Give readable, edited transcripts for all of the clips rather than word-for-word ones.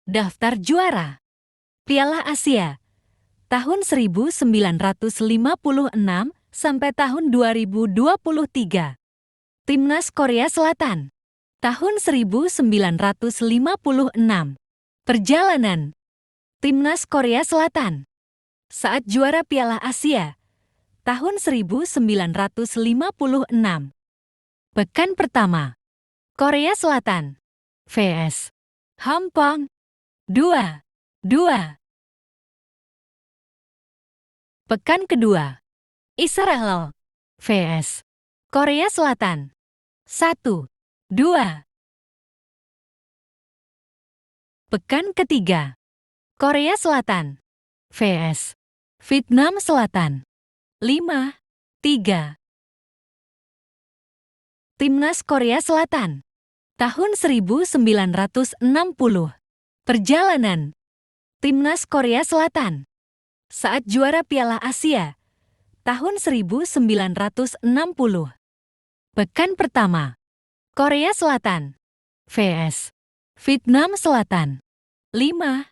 Daftar juara Piala Asia tahun 1956 sampai tahun 2023. Timnas Korea Selatan tahun 1956. Perjalanan Timnas Korea Selatan saat juara Piala Asia tahun 1956. Pekan pertama Korea Selatan vs Hong Kong 2-2. Pekan kedua Israel vs Korea Selatan 1-2. Pekan ketiga Korea Selatan vs Vietnam Selatan 5-3. Timnas Korea Selatan tahun 1960. Perjalanan Timnas Korea Selatan saat juara Piala Asia tahun 1960. Pekan pertama Korea Selatan vs Vietnam Selatan 5-1.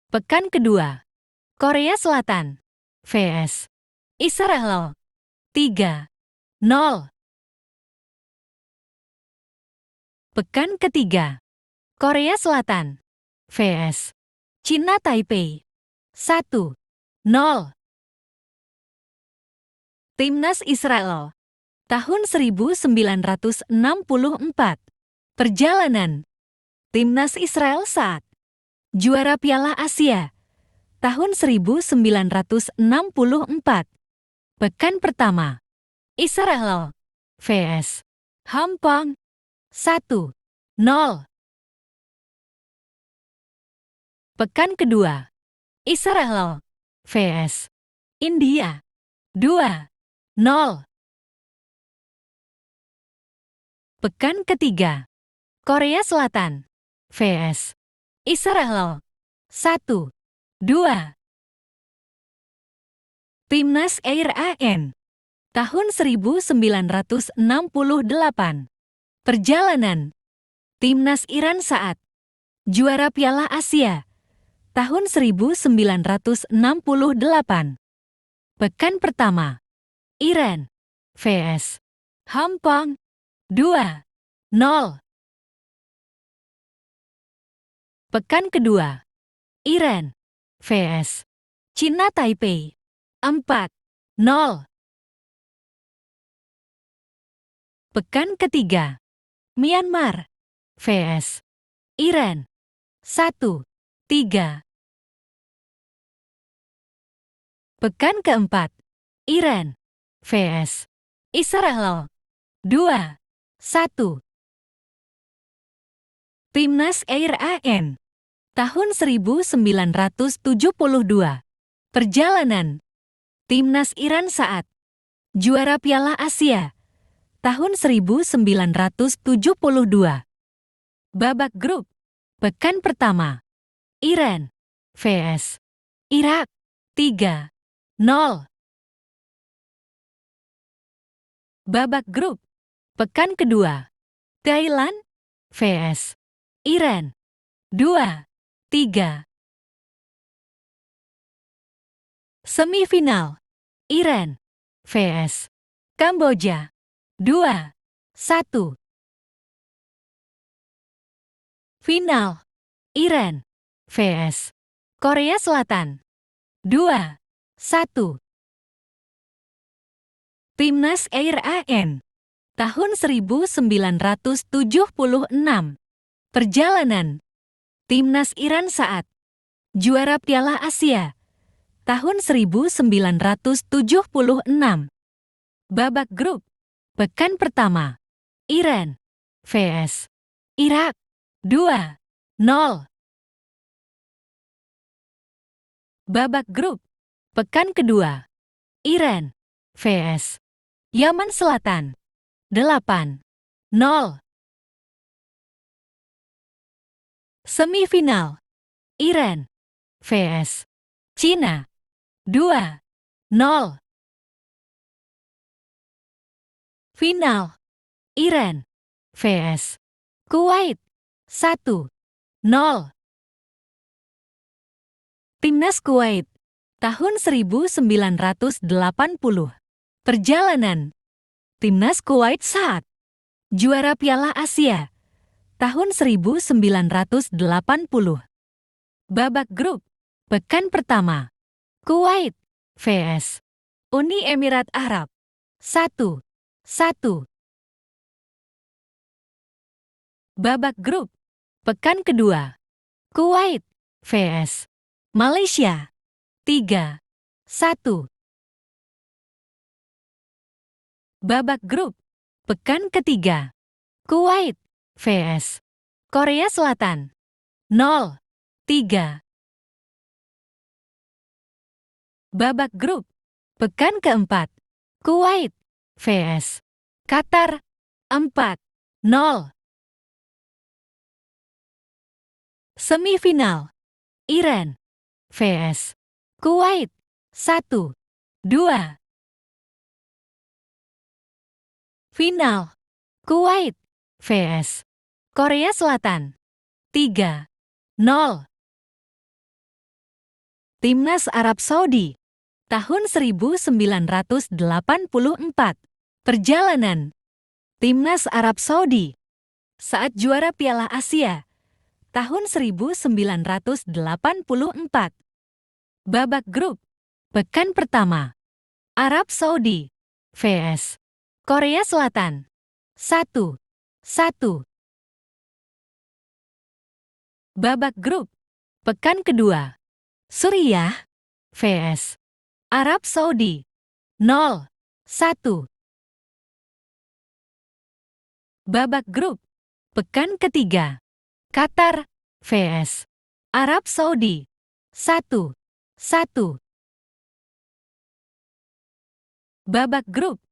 Pekan kedua Korea Selatan vs Israel 3-0. Pekan ketiga Korea Selatan vs China Taipei 1-0. Timnas Israel tahun 1964. Perjalanan Timnas Israel saat juara Piala Asia tahun 1964. Pekan pertama Israel vs Hong Kong 1-0. Pekan kedua Israel vs India 2-0. Pekan ketiga Korea Selatan vs Israel 1-2. Timnas Air AN tahun 1968. Perjalanan Timnas Iran saat juara Piala Asia tahun 1968. Pekan pertama Iran vs Hong Kong 2-0. Pekan kedua Iran vs China Taipei 4-0. Pekan ketiga Myanmar vs Iran 1-3. Pekan keempat Iran vs Israel 2-1. Timnas Air AN tahun 1972. Perjalanan Timnas Iran saat juara Piala Asia tahun 1972. Babak grup pekan pertama Iran vs Irak 3-0. Babak grup pekan kedua Thailand vs Iran 2-3. Semifinal Iran vs Kamboja 2-1. Final Iran vs Korea Selatan 2-1. Timnas Air AN tahun 1976. Perjalanan Timnas Iran saat juara Piala Asia tahun 1976. Babak grup pekan pertama Iran vs Irak 2-0. Babak grup pekan kedua Iran vs Yaman Selatan 8-0. Semifinal Iran vs China 2-0. Final Iran vs Kuwait 1-0. Timnas Kuwait tahun 1980. Perjalanan. Timnas Kuwait saat juara Piala Asia tahun 1980. Babak grup pekan pertama. Kuwait vs Uni Emirat Arab 1-1. Babak grup pekan kedua. Kuwait vs Malaysia 3-1. Babak grup pekan ketiga. Kuwait vs Korea Selatan 0-3. Babak grup pekan keempat. Kuwait vs Qatar 4-0. Semifinal. Iran vs Kuwait 1-2. Final. Kuwait vs Korea Selatan 3-0. Timnas Arab Saudi tahun 1984. Perjalanan. Timnas Arab Saudi saat juara Piala Asia tahun 1984. Babak grup pekan pertama. Arab Saudi vs Korea Selatan 1-1. Babak grup pekan kedua. Suriah vs Arab Saudi 0-1. Babak grup pekan ketiga. Qatar vs Arab Saudi 1-1. Babak grup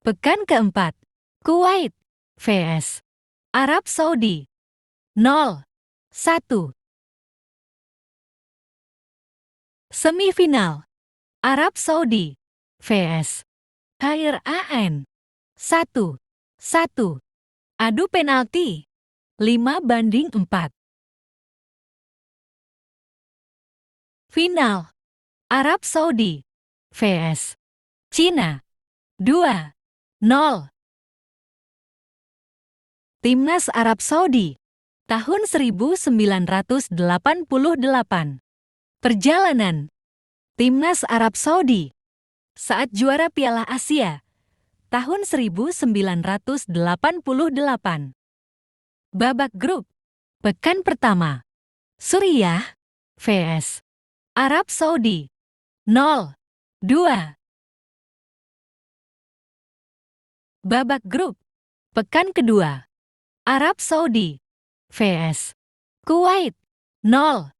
pekan keempat. Kuwait vs Arab Saudi 0-1. Semifinal. Arab Saudi vs Iran 1-1. Adu penalti 5-4. Final. Arab Saudi vs Cina 2-0. Timnas Arab Saudi tahun 1988. Perjalanan. Timnas Arab Saudi saat juara Piala Asia tahun 1988. Babak grup pekan pertama. Suriah vs Arab Saudi 0-2. Babak grup pekan kedua. Arab Saudi vs Kuwait 0-0.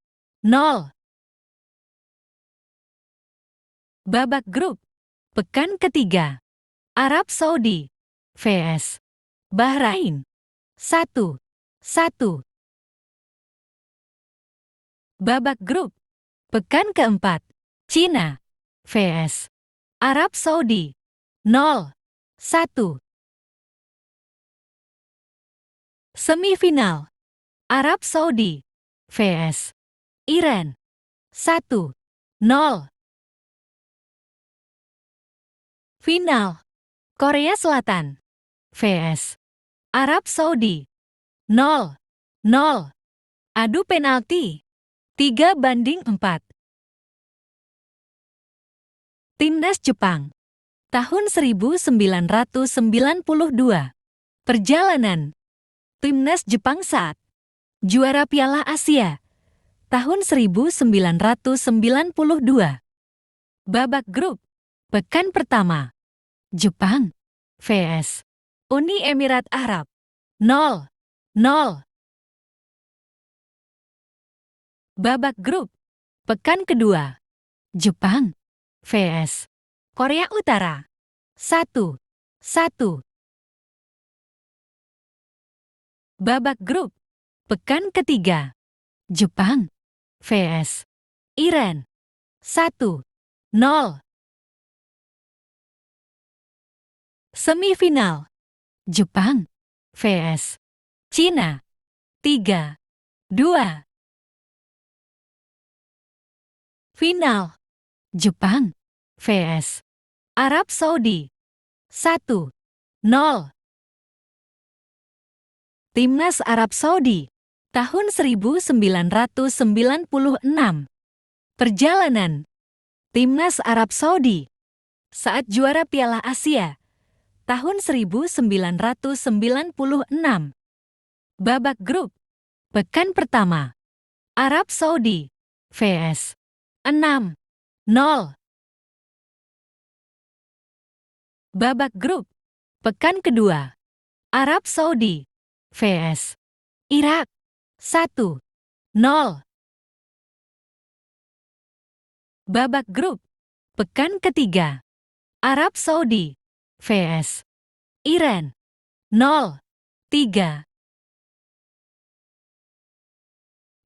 Babak grup pekan ketiga. Arab Saudi vs Bahrain 1-1. Babak grup pekan keempat. Cina vs Arab Saudi 0-1. Semifinal. Arab Saudi vs Iran 1-0. Final. Korea Selatan vs Arab Saudi 0-0. Adu penalti 3-4. Timnas Jepang tahun 1992. Perjalanan. Timnas Jepang saat juara Piala Asia tahun 1992. Babak grup pekan pertama. Jepang vs Uni Emirat Arab 0-0. Babak grup pekan kedua. Jepang vs Korea Utara 1-1. Babak grup pekan ketiga. Jepang vs Iran 1-0. Semifinal. Jepang vs Cina 3, 2. Final. Jepang vs Arab Saudi. 1-0. Timnas Arab Saudi. Tahun 1996. Perjalanan. Timnas Arab Saudi saat juara Piala Asia tahun 1996. Babak grup. Pekan pertama. Arab Saudi vs 6-0. Babak grup. Pekan kedua. Arab Saudi vs Irak 1-0. Babak grup. Pekan ketiga. Arab Saudi vs Iran 0-3.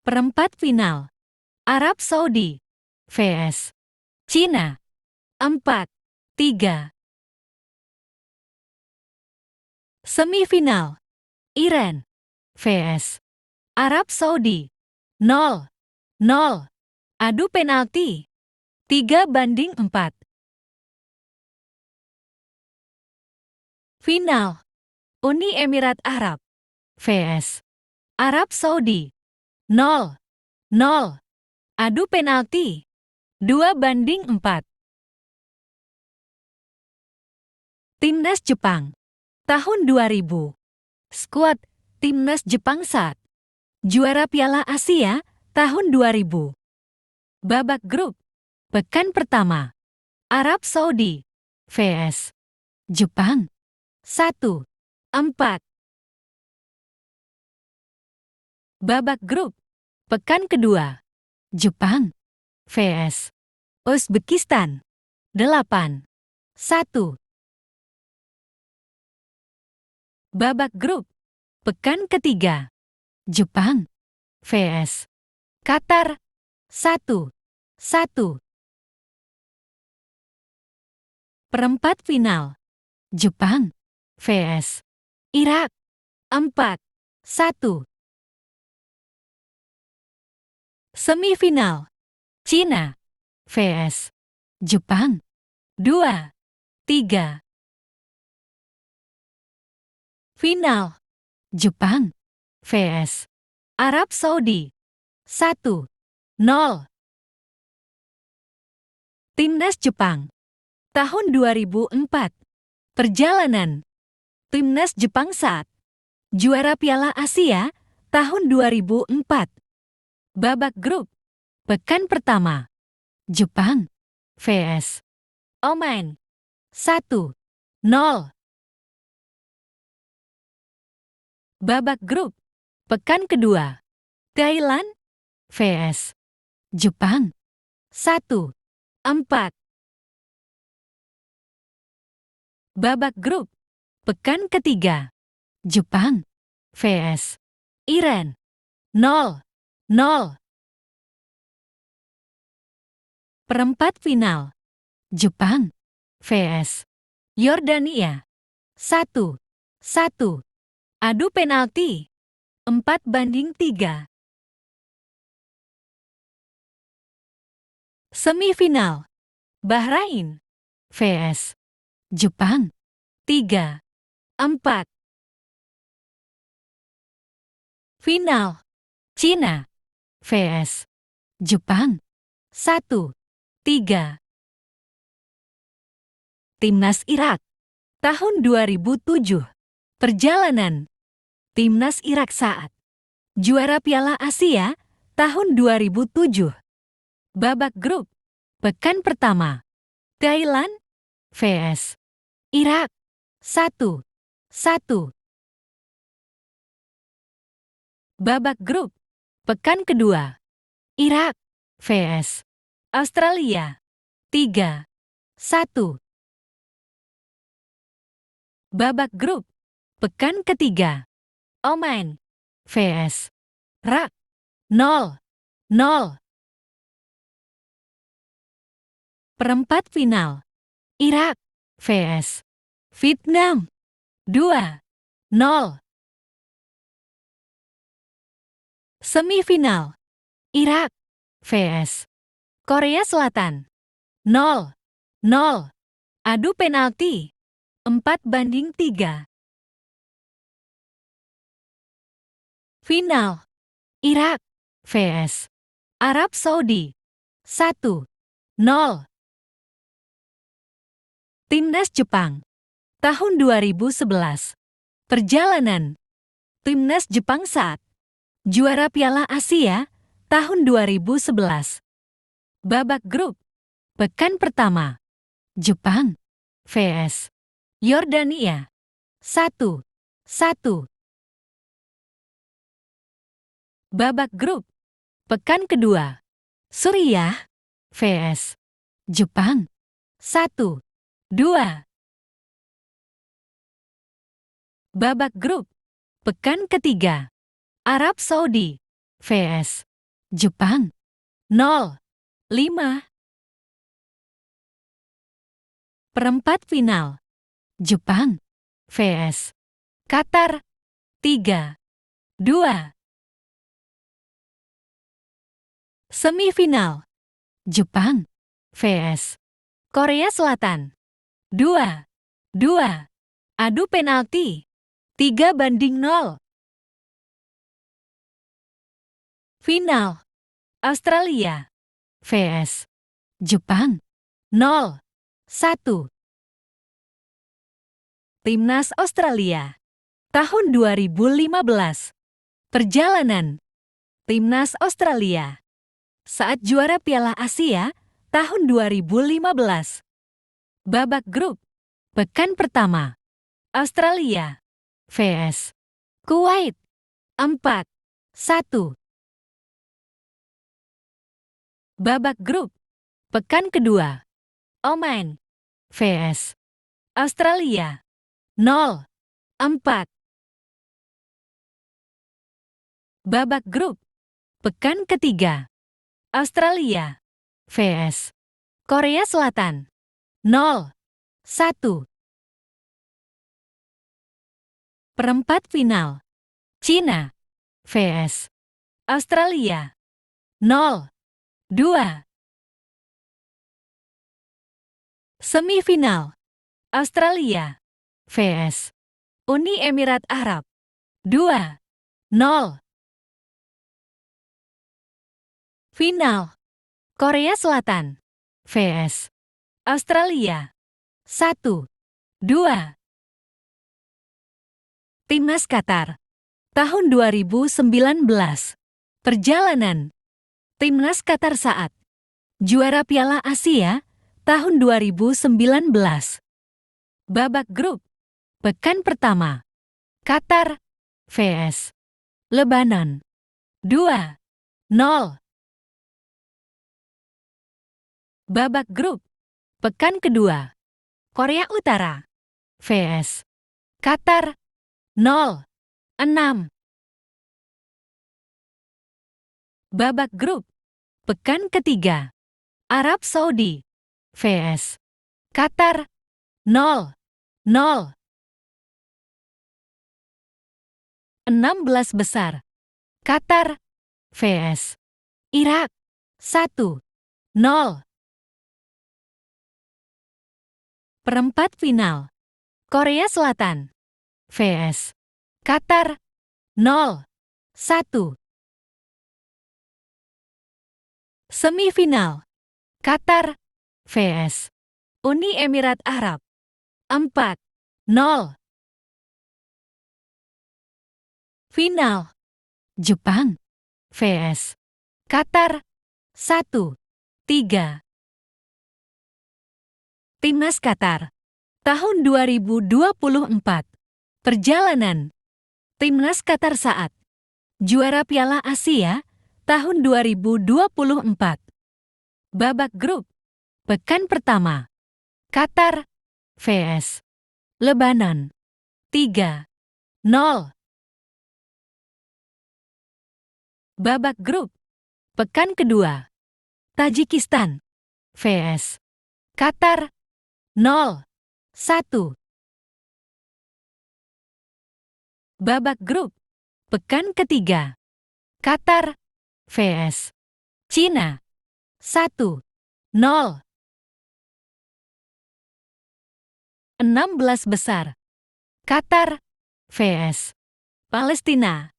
Perempat final. Arab Saudi vs Cina 4-3. Semifinal. Iran vs Arab Saudi 0-0. Adu penalti 3-4. Final. Uni Emirat Arab vs Arab Saudi 0-0. Adu penalti 2-4. Timnas Jepang tahun 2000. Skuad Timnas Jepang saat juara Piala Asia tahun 2000. Babak grup. Pekan pertama. Arab Saudi vs Jepang 1-4. Babak grup. Pekan kedua. Jepang vs Uzbekistan 8-1. Babak grup. Pekan ketiga. Jepang vs Qatar 1-1. Perempat final. Jepang vs Irak 4-1. Semifinal. Cina vs Jepang 2-3. Final. Jepang vs Arab Saudi 1-0. Timnas Jepang tahun 2004. Perjalanan. Timnas Jepang saat juara Piala Asia tahun 2004. Babak grup. Pekan pertama. Jepang vs Oman 1-0. Babak grup. Pekan kedua. Thailand vs Jepang 1-4. Babak grup. Pekan ketiga. Jepang vs Iran 0-0. Perempat final. Jepang vs Yordania 1-1. Adu penalti 4-3. Semifinal. Bahrain vs Jepang 3-4. Final. Cina vs Jepang 1-3. Timnas Irak tahun 2007. Perjalanan. Timnas Irak saat juara Piala Asia tahun 2007. Babak grup. Pekan pertama. Thailand vs Irak 1-1. Babak grup. Pekan kedua. Irak vs Australia 3-1. Babak grup. Pekan ketiga. Oman vs Irak 0-0. Perempat final. Irak vs Vietnam 2-0. Semifinal. Irak vs Korea Selatan. 0-0. Adu penalti. 4-3. Final. Irak vs Arab Saudi. 1-0. Timnas Jepang. Tahun 2011. Perjalanan. Timnas Jepang saat juara Piala Asia tahun 2011. Babak grup. Pekan pertama. Jepang vs Yordania. 1-1. Babak grup. Pekan kedua. Suriah vs Jepang. 1-2. Babak grup. Pekan ketiga. Arab Saudi vs Jepang. 0-5. Perempat final. Jepang vs Qatar. 3-2. Semifinal. Jepang vs Korea Selatan. 2-2. Adu penalti. 3-0. Final. Australia vs Jepang. 0-1. Timnas Australia. Tahun 2015. Perjalanan. Timnas Australia saat juara Piala Asia tahun 2015. Babak grup. Pekan pertama. Australia vs Kuwait. 4-1. Babak grup. Pekan kedua. Oman vs Australia. 0-4. Babak grup. Pekan ketiga. Australia vs Korea Selatan. 0-1. Perempat final. Cina vs Australia. 0-2. Semifinal. Australia vs Uni Emirat Arab. 2-0. Final. Korea Selatan vs Australia. 1-2. Timnas Qatar. Tahun 2019. Perjalanan. Timnas Qatar saat juara Piala Asia tahun 2019. Babak grup. Pekan pertama. Qatar vs Lebanon. 2-0. Babak grup. Pekan kedua. Korea Utara vs Qatar. 0-6. Babak grup. Pekan ketiga. Arab Saudi vs Qatar. 0-0. 16 besar. Qatar vs Irak. 1-0. Perempat final. Korea Selatan vs Qatar. 0-1. Semifinal. Qatar vs Uni Emirat Arab. 4-0. Final. Jepang vs Qatar. 1-3. Timnas Qatar. Tahun 2024. Perjalanan. Timnas Qatar saat juara Piala Asia tahun 2024. Babak grup. Pekan pertama. Qatar vs Lebanon. 3-0. Babak grup. Pekan kedua. Tajikistan vs Qatar. 0-1. Babak grup. Pekan ketiga. Qatar vs Cina 1-0. 16 besar. Qatar vs Palestina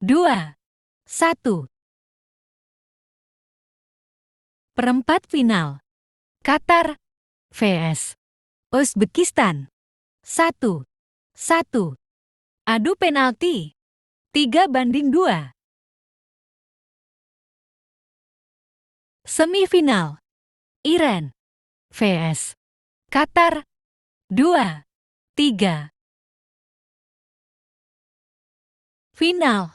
2-1. Perempat final. Qatar vs Uzbekistan 1-1. Adu penalti 3-2. Semifinal. Iran vs Qatar 2-3. Final.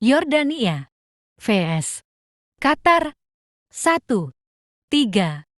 Yordania vs Qatar 1-3.